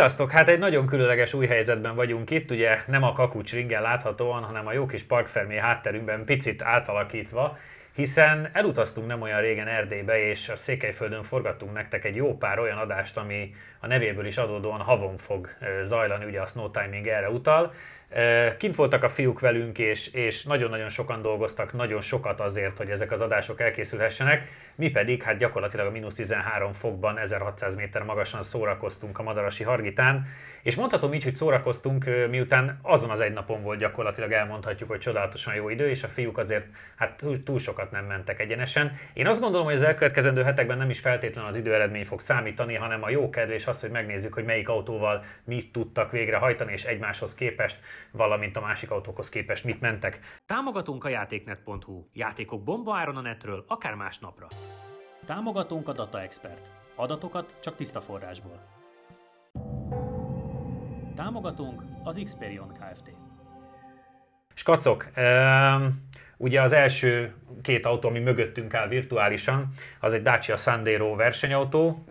Sziasztok! Hát egy nagyon különleges új helyzetben vagyunk itt, ugye nem a Kakucs ringen láthatóan, hanem a jó kis parkfermé hátterünkben picit átalakítva, hiszen elutaztunk nem olyan régen Erdélybe, és a Székelyföldön forgattunk nektek egy jó pár olyan adást, ami a nevéből is adódóan havon fog zajlani, ugye a Snow Timing erre utal. Kint voltak a fiúk velünk, és nagyon-nagyon sokan dolgoztak, nagyon sokat azért, hogy ezek az adások elkészülhessenek. Mi pedig hát gyakorlatilag a -13 fokban 1600 méter magasan szórakoztunk a Madarasi Hargitán. És mondhatom így, hogy szórakoztunk, miután azon az egy napon volt gyakorlatilag, elmondhatjuk, hogy csodálatosan jó idő, és a fiúk azért hát túl sokat nem mentek egyenesen. Én azt gondolom, hogy az elkövetkezendő hetekben nem is feltétlenül az időeredmény fog számítani, hanem a jó kedv és az, hogy megnézzük, hogy melyik autóval mit tudtak végrehajtani, és egymáshoz képest, valamint a másik autókhoz képest mit mentek. Támogatunk a játéknet.hu. Játékok bombaáron a netről, akár másnapra. Támogatunk a Data Expert. Adatokat csak tiszta forrásból. Támogatunk az Xperion Kft. Skacok, ugye az első két autó, ami mögöttünk áll virtuálisan, az egy Dacia Sandero versenyautó,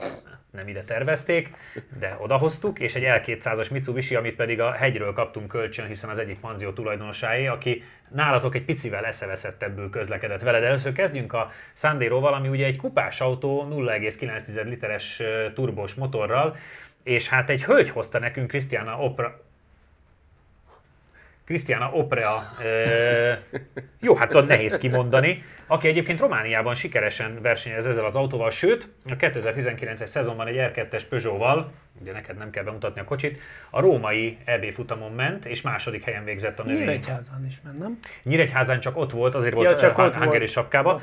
nem ide tervezték, de odahoztuk, és egy L200-as Mitsubishi, amit pedig a hegyről kaptunk kölcsön, hiszen az egyik panzió tulajdonosáé, aki nálatok egy picivel eszeveszettebbül közlekedett veled. Először kezdjünk a Sanderoval, ami ugye egy kupás autó 0,9 literes turbós motorral, és hát egy hölgy hozta nekünk, Cristiana Oprea, jó, hát ott nehéz kimondani, aki egyébként Romániában sikeresen versenyez ezzel az autóval, sőt, a 2019-es szezonban egy R2-es Peugeot-val, ugye neked nem kell bemutatni a kocsit, a római EB futamon ment, és második helyen végzett a női. Nyíregyházán is ment, nem? Nyíregyházán csak ott volt, azért volt hungary sapkába,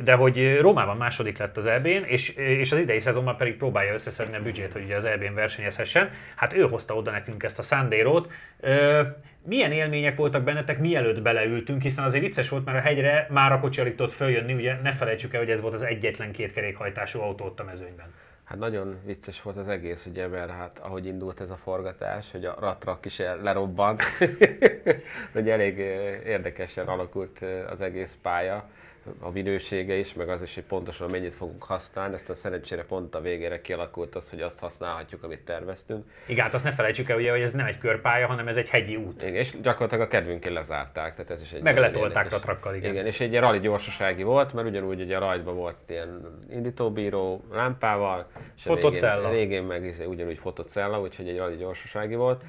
de hogy Rómában második lett az EB-n, és az idei szezonban pedig próbálja összeszedni a büdzsét, hogy ugye az EB-n versenyezhessen. Hát ő hozta oda nekünk ezt a Sanderot. Milyen élmények voltak bennetek, mielőtt beleültünk, hiszen azért vicces volt, mert a hegyre már a kocsi alig tudott följönni, ugye ne felejtsük el, hogy ez volt az egyetlen kétkerékhajtású autó ott a mezőnyben. Hát nagyon vicces volt az egész, ugye, mert hát ahogy indult ez a forgatás, hogy a ratrak is lerobbant, hogy elég érdekesen alakult az egész pálya, a minősége is, meg az is, hogy pontosan mennyit fogunk használni, aztán szerencsére pont a végére kialakult az, hogy azt használhatjuk, amit terveztünk. Igen, hát azt ne felejtsük el, ugye, hogy ez nem egy körpálya, hanem ez egy hegyi út. Igen, és gyakorlatilag a kedvünkén lezárták, tehát ez is egy... Meg letolták ratrakkal, igen. Igen, és egy rally gyorsasági volt, mert ugyanúgy ugye a rajtban volt ilyen indítóbíró lámpával, és fotocella. A végén meg ugyanúgy fotocella, úgyhogy egy rally gyorsasági volt.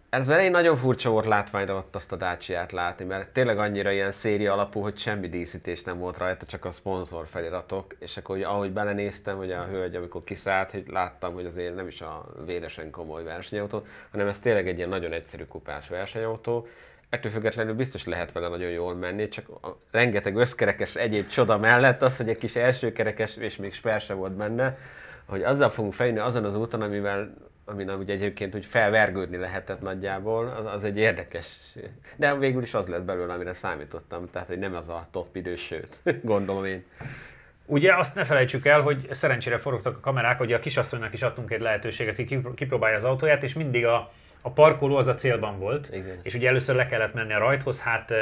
Ez elején nagyon furcsa volt látványra ott azt a Daciát látni, mert tényleg annyira ilyen széria alapú, hogy semmi díszítés nem volt rajta, csak a szponzor feliratok, és akkor ugye, ahogy belenéztem, hogy a hölgy, amikor kiszállt, hogy láttam, hogy azért nem is a véresen komoly versenyautó, hanem ez tényleg egy ilyen nagyon egyszerű kupás versenyautó. Ettől függetlenül biztos lehet vele nagyon jól menni, csak a rengeteg összkerekes egyéb csoda mellett az, hogy egy kis elsőkerekes és még spare se volt benne, hogy azzal fogunk fejlődni azon az úton, amin ugye egyébként úgy felvergődni lehetett nagyjából, az egy érdekes. De végül is az lett belőle, amire számítottam, tehát hogy nem az a top idő, sőt, gondolom én. Ugye azt ne felejtsük el, hogy szerencsére forogtak a kamerák, hogy a kisasszonynak is adtunk egy lehetőséget, hogy kipróbálja az autóját, és mindig a parkoló az a célban volt. Igen. És ugye először le kellett menni a rajthoz, hát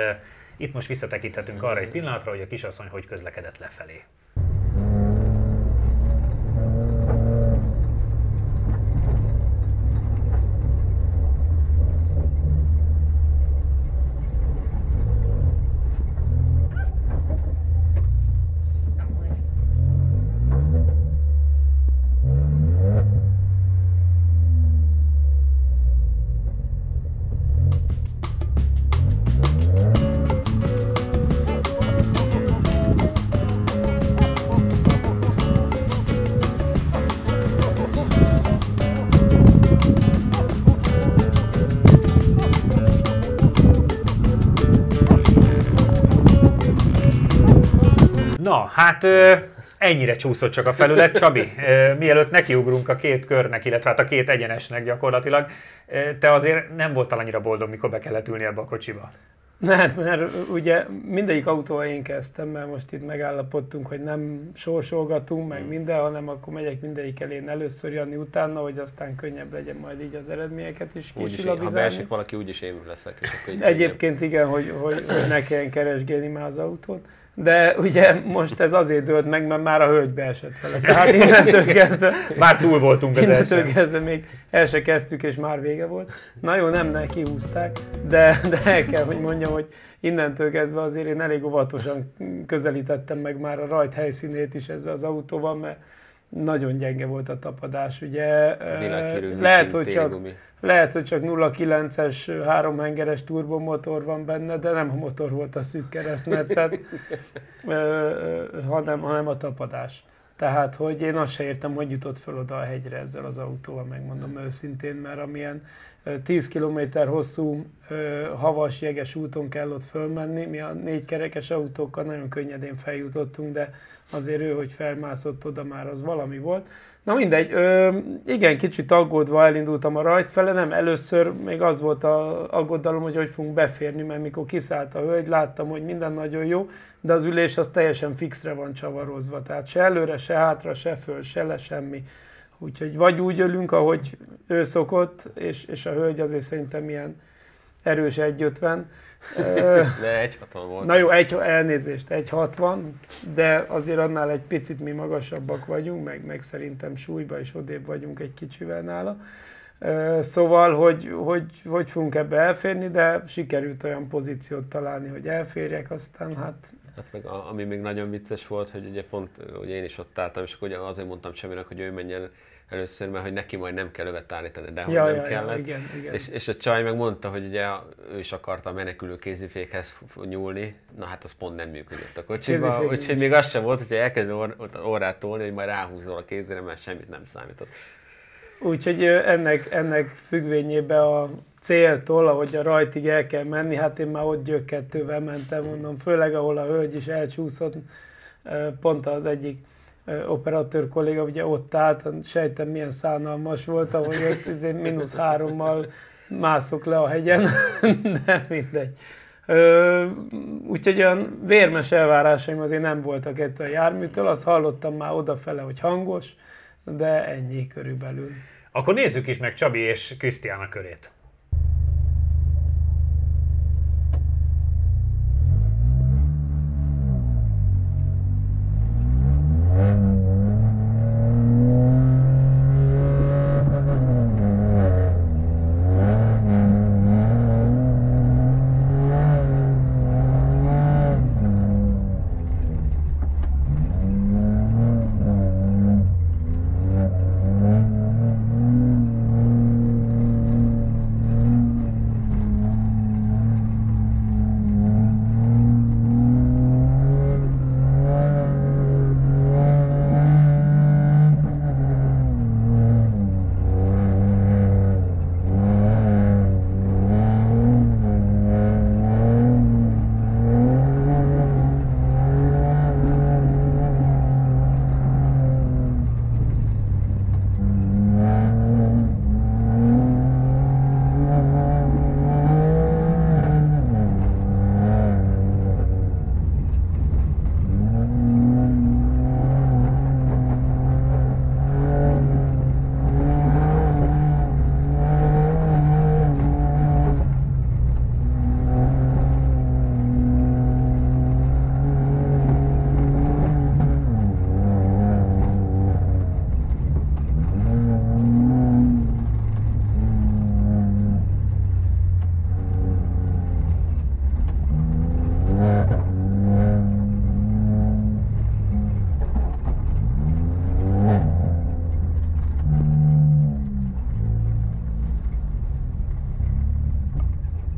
itt most visszatekinthetünk arra egy pillanatra, hogy a kisasszony hogy közlekedett lefelé. Na, hát ennyire csúszott csak a felület. Csabi, mielőtt nekiugrunk a két körnek, illetve hát a két egyenesnek gyakorlatilag, te azért nem voltál annyira boldog, mikor be kellett ülni ebbe a kocsiba? Nem, mert ugye mindegyik autóval én kezdtem, mert most itt megállapodtunk, hogy nem sorsolgatunk meg minden, hanem akkor megyek mindegyikkel én először, Jani utána, hogy aztán könnyebb legyen majd így az eredményeket is kisilabizálni. Ha beesik valaki, úgyis én leszek. És akkor egyébként igen, hogy ne kelljen keresgélni már az autót. de ugye most ez azért dőlt meg, mert már a hölgybe esett vele. Tehát innentől kezdve... Már túl voltunk az innentől kezdve még el se kezdtük, és már vége volt. Na jó, nem kihúzták, de el kell, hogy mondjam, hogy innentől kezdve azért én elég óvatosan közelítettem meg már a rajt helyszínét is ezzel az autóval, mert nagyon gyenge volt a tapadás. Ugye, lehet, hogy csak 0,9-es 3 hengeres turbomotor van benne, de nem a motor volt a szűk keresztmetszet, hanem a tapadás. Tehát, hogy én azt se értem, hogy jutott föl oda a hegyre ezzel az autóval, megmondom őszintén, mert amilyen 10 km hosszú havas, jeges úton kell ott fölmenni, mi a 4 kerekes autókkal nagyon könnyedén feljutottunk, de azért ő, hogy felmászott oda, már az valami volt. Na mindegy, igen, kicsit aggódva elindultam a rajt fele, nem először még az volt az aggodalom, hogy fogunk beférni, mert mikor kiszállt a hölgy, láttam, hogy minden nagyon jó, de az ülés az teljesen fixre van csavarozva, tehát se előre, se hátra, se föl, se le, semmi. Úgyhogy vagy úgy ülünk, ahogy ő szokott, és a hölgy azért szerintem ilyen erős 1,50. De 1,60 volt. Na jó, elnézést, 1,60, de azért annál egy picit mi magasabbak vagyunk, meg szerintem súlyban is odébb vagyunk egy kicsivel nála. Szóval, hogy fogunk ebbe elférni, de sikerült olyan pozíciót találni, hogy elférjek, aztán hát meg ami még nagyon vicces volt, hogy ugye pont ugye én is ott álltam, és akkor ugye azért mondtam Cseminek, hogy ő menjen először, mert hogy neki majd nem kell övet állítani, de hogy nem kellett. Igen. És a csaj meg mondta, hogy ugye ő is akarta a menekülő kézifékhez nyúlni, na hát az pont nem működött a kocsiba, úgyhogy még az sem volt, hogyha elkezd orrát tolni, hogy majd ráhúzol a kézére, mert semmit nem számított. Úgyhogy ennek függvényében a céltól, ahogy a rajtig el kell menni, hát én már ott gyökkettővel mentem, mondom, főleg ahol a hölgy is elcsúszott, pont az egyik operatőr kolléga ugye ott állt, sejtem milyen szánalmas volt, ahogy ott -3-mal mászok le a hegyen, de mindegy. Úgyhogy olyan vérmes elvárásaim azért nem voltak ettől a járműtől, azt hallottam már odafele, hogy hangos, de ennyi körülbelül. Akkor nézzük is meg Csabi és Krisztiána körét.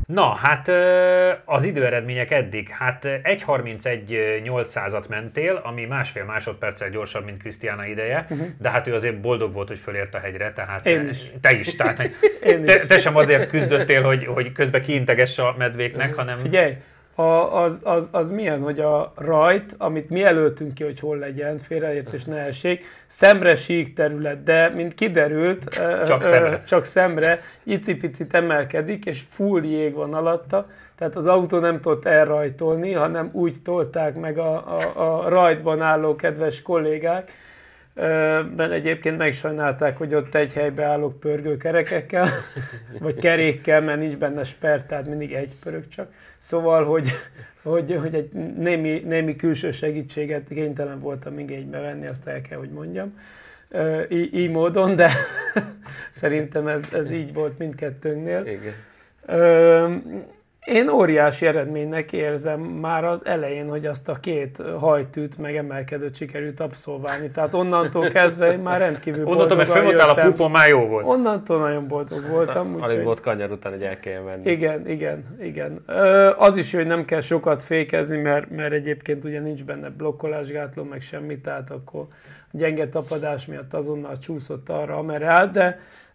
Na, hát az időeredmények eddig, hát 1.31.800-at mentél, ami 1,5 másodperccel gyorsabb, mint Krisztiána ideje, de hát ő azért boldog volt, hogy fölért a hegyre, tehát én is. Te is, tehát te sem azért küzdöttél, hogy közben kiintegess a medvéknek, hanem... Figyelj, az milyen, hogy a rajt, amit mi előttünk ki, hogy hol legyen, félreértés ne essék, szemre sík terület, de mint kiderült, csak szemre icipicit emelkedik, és full jég van alatta, tehát az autó nem tudott elrajtolni, hanem úgy tolták meg a rajtban álló kedves kollégák, mert egyébként megsajnálták, hogy ott egy helybe állok pörgőkerekekkel, vagy kerékkel, mert nincs benne sper, tehát mindig egy pörög csak. Szóval, hogy egy némi külső segítséget kénytelen voltam igénybe venni, azt el kell, hogy mondjam. Így módon, de szerintem ez így volt mindkettőnknél. Igen. Én óriási eredménynek érzem már az elején, hogy azt a 2 hajtűt meg emelkedőt sikerült abszolválni. Tehát onnantól kezdve én már rendkívül boldogan Onnantól, mert fönn voltál a pupon, már jó volt. Onnantól nagyon boldog voltam. Alig volt kanyar után, hogy el kell menni. Igen. Az is jó, hogy nem kell sokat fékezni, mert egyébként ugye nincs benne blokkolásgátló, meg semmi, tehát akkor gyenge tapadás miatt azonnal csúszott arra, amerre állt,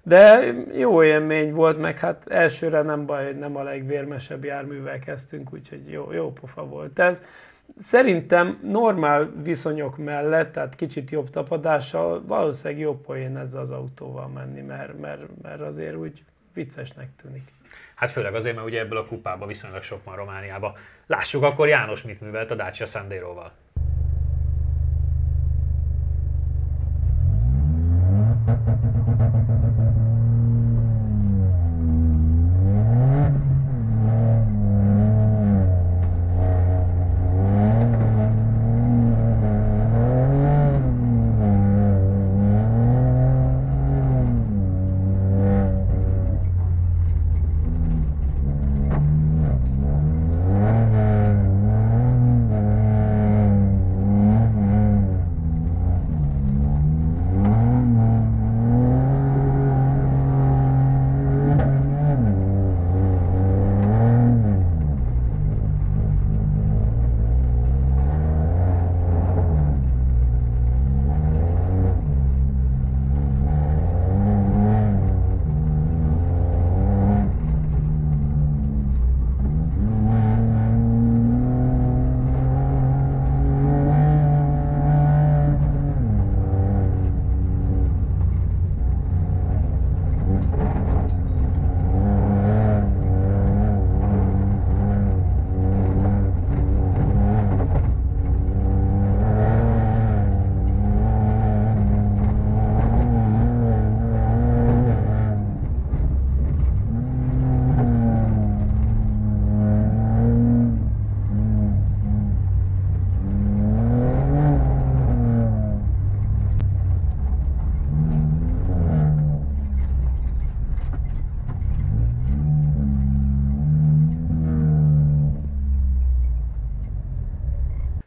de jó élmény volt, meg hát elsőre nem baj, hogy nem a legvérmesebb járművel kezdtünk, úgyhogy jó pofa volt ez. Szerintem normál viszonyok mellett, tehát kicsit jobb tapadással valószínűleg jobb poén ezzel az autóval menni, mert azért úgy viccesnek tűnik. Hát főleg azért, mert ugye ebből a kupába viszonylag sok van Romániába. Lássuk akkor János mit művelt a Dacia Sanderoval.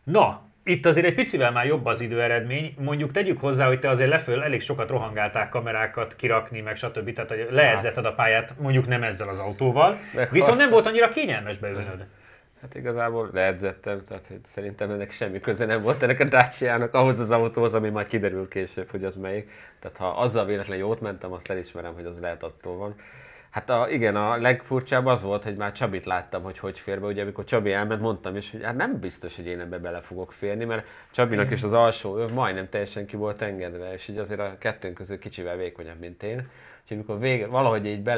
Na, itt azért egy picivel már jobb az időeredmény. Mondjuk tegyük hozzá, hogy te azért leföl elég sokat rohangáltál kamerákat kirakni, meg stb. Tehát, hogy leedzetted a pályát, mondjuk nem ezzel az autóval. Viszont nem volt annyira kényelmes beülnöd. Hát igazából leedzettem, tehát hogy szerintem ennek semmi köze nem volt ennek a Dacia-nak ahhoz az autóhoz, ami majd kiderül később, hogy az melyik. Tehát ha azzal véletlenül jót mentem, azt elismerem, hogy az lehet attól van. Hát igen, a legfurcsább az volt, hogy már Csabit láttam, hogy fér be. Ugye amikor Csabi elment, mondtam is, hogy hát nem biztos, hogy én ebbe bele fogok férni, mert Csabinak is az alsó öv majdnem teljesen ki volt engedve, és így azért a kettőnk közül kicsivel vékonyabb, mint én. Úgyhogy amikor valahogy így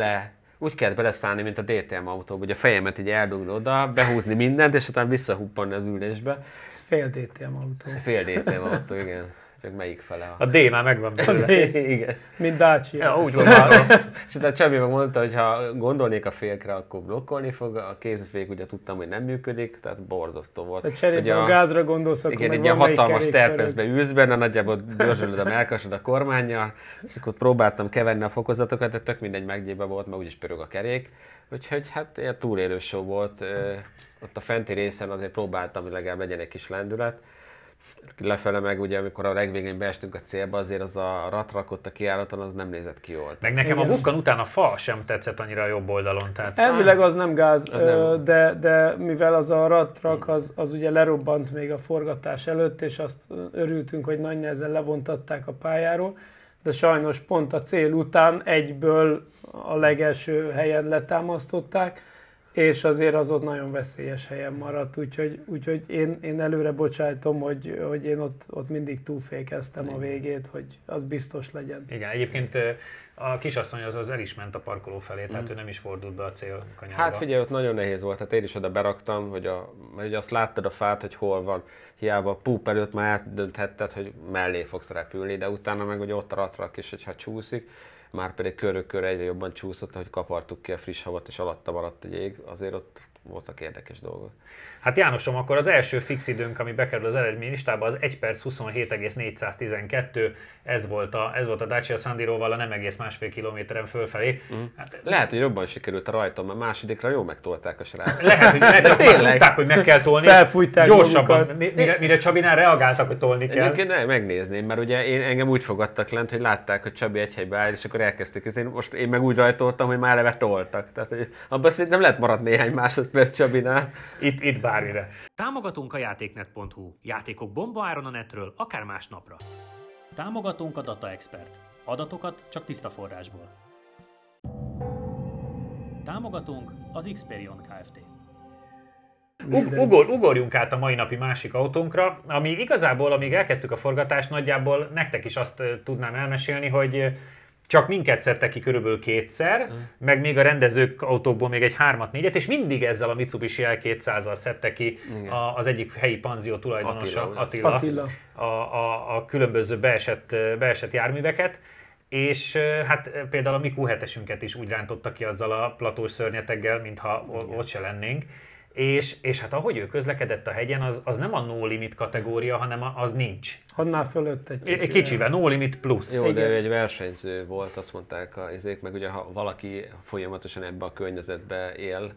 úgy kellett beleszállni, mint a DTM autóba, hogy a fejemet így eldugni oda, behúzni mindent, és utána visszahuppanni az ülésbe. Ez fél DTM autó. Fél DTM autó, igen. Csak melyik fele? A D már megvan belőle. Igen. Mint Dacia. Ja, úgy gondolom. És utána Csabi meg mondta, hogy ha gondolnék a fékre, akkor blokkolni fog. A kézifék ugye tudtam, hogy nem működik, tehát borzasztó volt. Tehát cserébe a gázra gondolsz, akkor igen, egy ilyen hatalmas terpeszbe ülsz benne, nagyjából dörzsölöd a melkasod a kormánnyal, és akkor próbáltam keverni a fokozatokat, de tök mindegy meggyébe volt, mert úgyis pörög a kerék. Úgyhogy hát ilyen túlélő show volt. Ott a fenti részen azért próbáltam, hogy legalább legyen egy kis lendület. Lefele meg ugye, amikor a legvégén beestünk a célba, azért az a ratrakott a kiállaton, az nem nézett ki jól. Meg nekem a bukkan után a fa sem tetszett annyira a jobb oldalon. Tehát... Elvileg az nem gáz, nem. De mivel az a ratrak, az ugye lerobbant még a forgatás előtt, és azt örültünk, hogy nagy nehezen levontatták a pályáról, de sajnos pont a cél után egyből a legelső helyen letámasztották. és azért az ott nagyon veszélyes helyen maradt, úgyhogy én előre bocsájtom, hogy én ott mindig túlfékeztem a végét, hogy az biztos legyen. Igen, egyébként a kisasszony az el is ment a parkoló felé, tehát ő nem is fordult be a célkanyarba. Hát figyelj, ott nagyon nehéz volt, hát én is oda beraktam, mert ugye azt láttad a fát, hogy hol van. Hiába a púp előtt már átdönthetted, hogy mellé fogsz repülni, de utána meg ugye ott a ratrak is, hogyha csúszik, már pedig körül-körül egyre jobban csúszott, hogy kapartuk ki a friss havat, és alatta maradt a jég, azért ott voltak érdekes dolgok. Hát Jánosom, akkor az első fix időnk, ami bekerül az eredménylistába, az 1 perc 27,412, ez volt a Dacia Sandiroval a nem egész másfél kilométeren fölfelé. Hát, lehet, hogy jobban sikerült a rajton, mert másodikra jól megtolták a srácok. Lehet, hogy tudták, hogy meg kell tolni. Felfújták gyorsabban, mire Csabinál reagáltak, hogy tolni kell. Egyébként megnézném, mert ugye engem úgy fogadtak lent, hogy látták, hogy Csabi egy helybe áll, és akkor elkezdték. Én meg úgy rajtoltam, hogy már eleve toltak. Tehát hogy abban szerintem lehet maradt néhány másodperc Csabinál. Itt bármire. Támogatunk a játéknet.hu. Játékok bombaáron a netről, akár másnapra. Támogatunk a Data Expert. Adatokat csak tiszta forrásból. Támogatunk az Xperion Kft. Ugorjunk át a mai napi másik autónkra, ami igazából, amíg elkezdtük a forgatást, nagyjából nektek is azt tudnám elmesélni, hogy csak minket szedtek ki körülbelül kétszer, meg még a rendezők autókból még egy 3-4-et, és mindig ezzel a Mitsubishi L200-al szedte ki az egyik helyi panzió tulajdonosa, Attila. A különböző beesett járműveket, és hát például a mi Q7-esünket is úgy rántotta ki azzal a platós szörnyeteggel, mintha ott se lennénk. És hát ahogy ő közlekedett a hegyen, az nem a no limit kategória, hanem az nincs. Annál fölött egy kicsivel, no limit plusz. Jó, de ő egy versenyző volt, azt mondták a izék, meg ugye ha valaki folyamatosan ebbe a környezetbe él,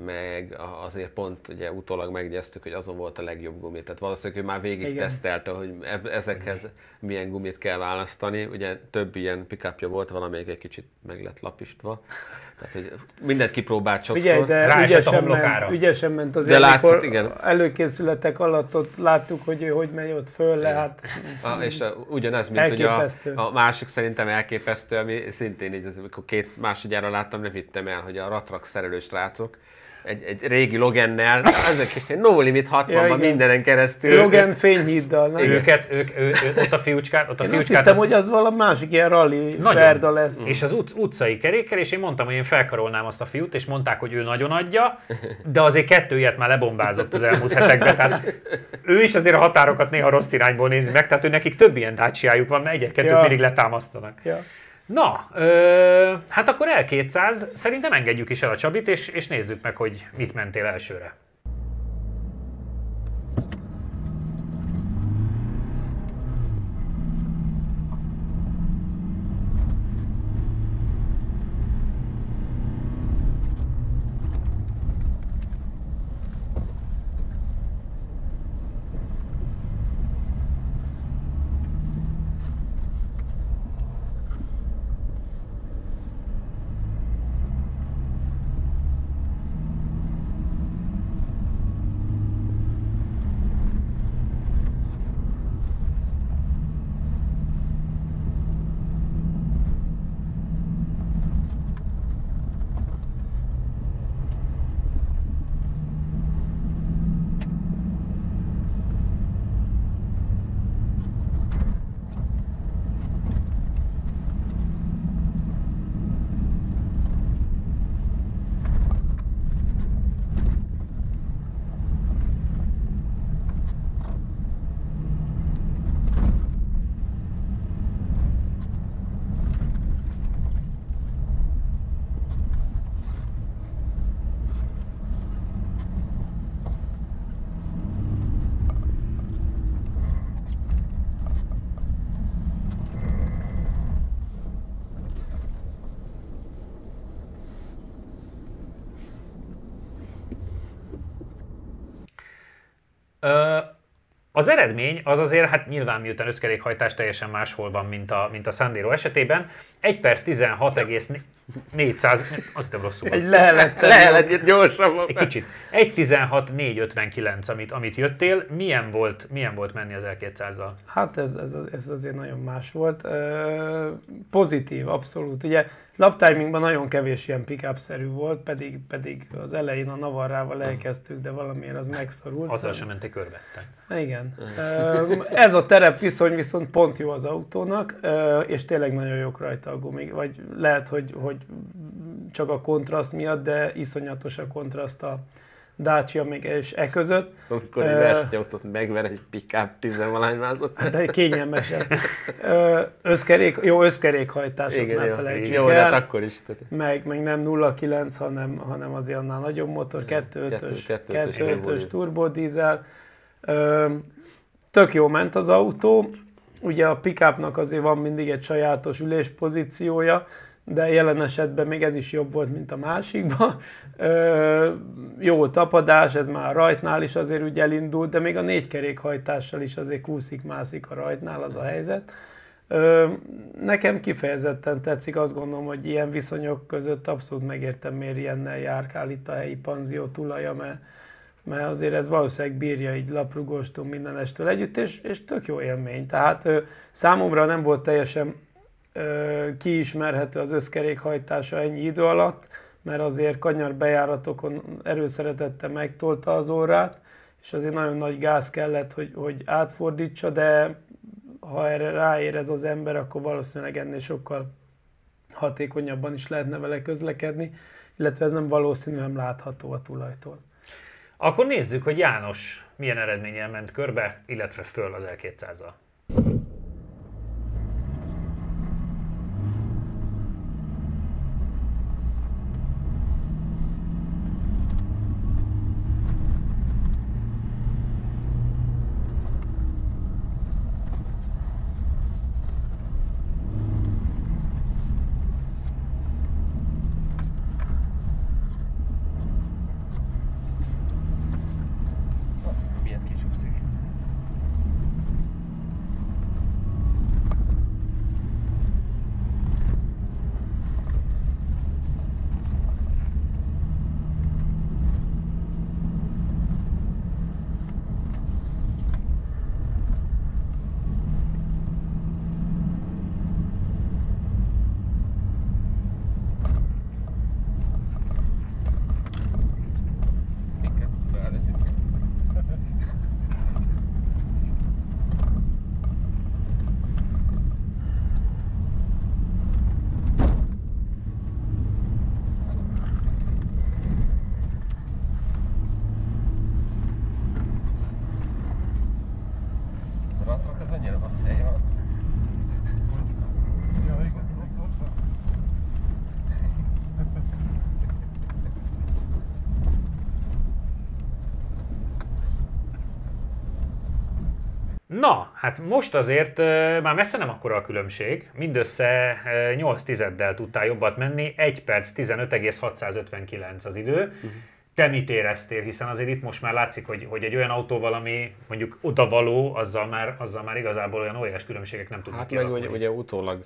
meg azért pont ugye utólag meggyeztük, hogy azon volt a legjobb gumi. Tehát valószínűleg ő már végig tesztelte, hogy ezekhez milyen gumit kell választani. Ugye több ilyen pick-upja volt, valamelyik egy kicsit meg lett lapistva. Tehát, hogy mindent kipróbált sokszor. Figyelj, de ügyesen ment azért, látszott, igen. Előkészületek alatt ott láttuk, hogy ő hogy megy ott föl le, hát és ugyanez, mint ugye a másik szerintem elképesztő, ami szintén így, amikor másodjára láttam, nem hittem el, hogy a ratrak szerelő srácok, egy régi Logannel, ezek is egy no limit 60-ban mindenen keresztül. Logan fényhíddal. Ők ott a fiúcskát. Én azt hittem, hogy az valami másik ilyen rally verda lesz. És az utcai kerékkel, és én mondtam, hogy én felkarolnám azt a fiút, és mondták, hogy ő nagyon adja, de azért 2 ilyet már lebombázott az elmúlt hetekben. Tehát ő is azért a határokat néha rossz irányból nézi meg, tehát ő nekik több ilyen Dacia-juk van, mert 1-2 mindig letámasztanak. Ja. Na, hát akkor L200, szerintem engedjük is el a Csabit, és nézzük meg, hogy mit mentél elsőre. Az eredmény az azért, hát nyilván miután összkerékhajtás teljesen máshol van, mint a Sandero esetében. 1 perc 16,4... 400, azt nem rosszul Egy volt. Lehet gyorsabban. Egy kicsit. 1.16.450 amit jöttél, milyen volt menni az L200-zal? Hát ez azért nagyon más volt. Pozitív, abszolút. Ugye laptimingban nagyon kevés ilyen pick-up-szerű volt, pedig az elején a Navarrával elkezdtük, de valamiért az megszorult. Azzal sem mentek körbe. Igen. Ez a terepviszony viszont pont jó az autónak, és tényleg nagyon jók rajta a gumik. Vagy lehet, hogy csak a kontraszt miatt, de iszonyatos a kontraszt a Dacia még és között. Amikor egy versenyautót megver egy pick-up 10-valány mázot. De kényelmesen. Jó összkerékhajtás, azt nem felejtsük jó, el. de akkor is. Meg nem 0,9, hanem azért annál nagyobb motor, 2.5-ös turbodízel. Tök jó ment az autó. Ugye a pick-upnak azért van mindig egy sajátos üléspozíciója, de jelen esetben még ez is jobb volt, mint a másikban. Jó tapadás, ez már a rajtnál is azért úgy elindult, de még a 4 kerékhajtással is azért kúszik-mászik a rajtnál az a helyzet. Nekem kifejezetten tetszik, azt gondolom, hogy ilyen viszonyok között abszolút megértem, miért ilyennel járkál itt a helyi panzió tulaja, mert azért ez valószínűleg bírja így laprugóstól mindenestől együtt, és tök jó élmény. Tehát számomra nem volt teljesen kiismerhető az összkerékhajtása ennyi idő alatt, mert azért kanyarbejáratokon erőszeretettel megtolta az órát, és azért nagyon nagy gáz kellett, hogy átfordítsa, de ha erre ráérez az ember, akkor valószínűleg ennél sokkal hatékonyabban is lehetne vele közlekedni, illetve ez nem valószínű, nem látható a tulajtól. Akkor nézzük, hogy János milyen eredménnyel ment körbe, illetve föl az L200-zal. Na, hát most azért már messze nem akkora a különbség, mindössze 8 tizeddel tudtál jobbat menni, 1 perc 15,659 az idő. Te mit éreztél, hiszen azért itt most már látszik, hogy egy olyan autóval, ami mondjuk odavaló, azzal már igazából olyan óriás különbségek nem tudnak kialakulni. Hát meg ugye utólag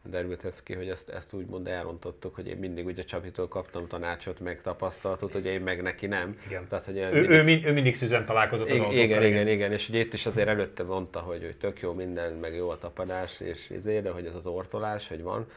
derült ez ki, hogy ezt úgymond elrontottuk, hogy én mindig ugye Csapitól kaptam tanácsot, meg tapasztalatot, hogy én meg neki nem. Igen. Tehát, hogy ő mindig szüzen találkozott az autókkal. Igen, és ugye itt is azért előtte mondta, hogy tök jó minden, meg jó a tapadás, és de hogy ez az ortolás, hogy van.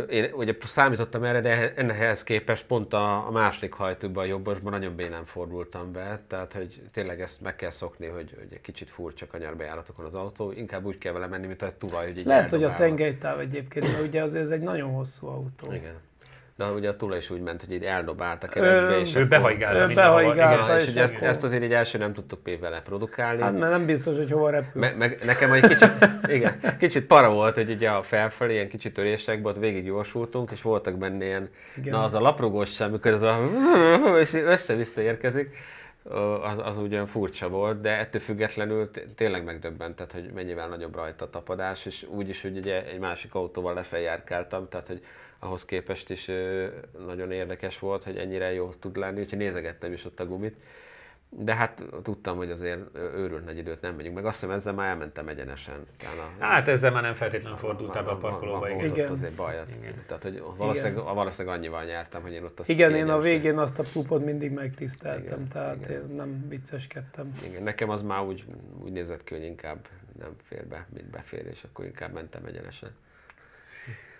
Én ugye számítottam erre, de ennek képest pont a második hajtóban, a jobbosban nagyon bénán fordultam be, tehát hogy tényleg ezt meg kell szokni, hogy egy kicsit furcsa kanyarbejáratokon az autó, inkább úgy kell vele menni, mint a tulaj, hogy így lehet, hogy a tengelytáv egyébként, mert ugye azért ez egy nagyon hosszú autó. Igen. De ugye a tulaj is úgy ment, hogy így eldobált a keresztbe, és ő behajgálta. És ugye ezt azért így első nem tudtuk vele produkálni. Hát mert nem biztos, hogy hova repül. Meg nekem egy kicsit para volt, hogy ugye a felfelé ilyen kicsit törésekben ott végig gyorsultunk, és voltak benne ilyen, az a laprugós sem, amikor ez és össze-vissza érkezik, az úgy olyan furcsa volt, de ettől függetlenül tényleg megdöbbentett, hogy mennyivel nagyobb rajta a tapadás, és úgyis, hogy ugye egy másik autóval lefeljárkáltam, tehát hogy ahhoz képest is nagyon érdekes volt, hogy ennyire jó tud lenni, úgyhogy nézegettem is ott a gumit. De hát tudtam, hogy azért őrült nagy időt nem megyünk meg. Azt hiszem ezzel már elmentem egyenesen. Hát ezzel már nem feltétlenül fordultál be a parkolóba. Volt ott azért baj. Tehát, hogy valószínűleg annyival nyertem, hogy én ott azt igen, én a végén azt a pupot mindig megtiszteltem, igen, tehát igen. én nem vicceskedtem. Igen, nekem az már úgy nézett ki, hogy inkább nem fér be, mint befér, és akkor inkább mentem egyenesen.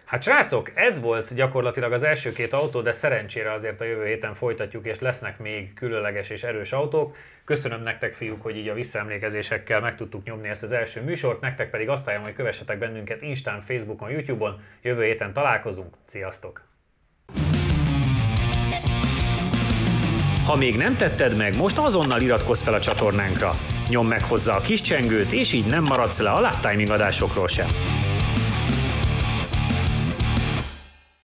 Hát srácok, ez volt gyakorlatilag az első 2 autó, de szerencsére azért a jövő héten folytatjuk, és lesznek még különleges és erős autók. Köszönöm nektek, fiúk, hogy így a visszaemlékezésekkel meg tudtuk nyomni ezt az első műsort, nektek pedig azt ajánlom, hogy kövessetek bennünket Instán, Facebookon, YouTube-on. Jövő héten találkozunk, sziasztok! Ha még nem tetted meg, most azonnal iratkozz fel a csatornánkra. Nyomd meg hozzá a kis csengőt, és így nem maradsz le a Lap Timing adásokról sem.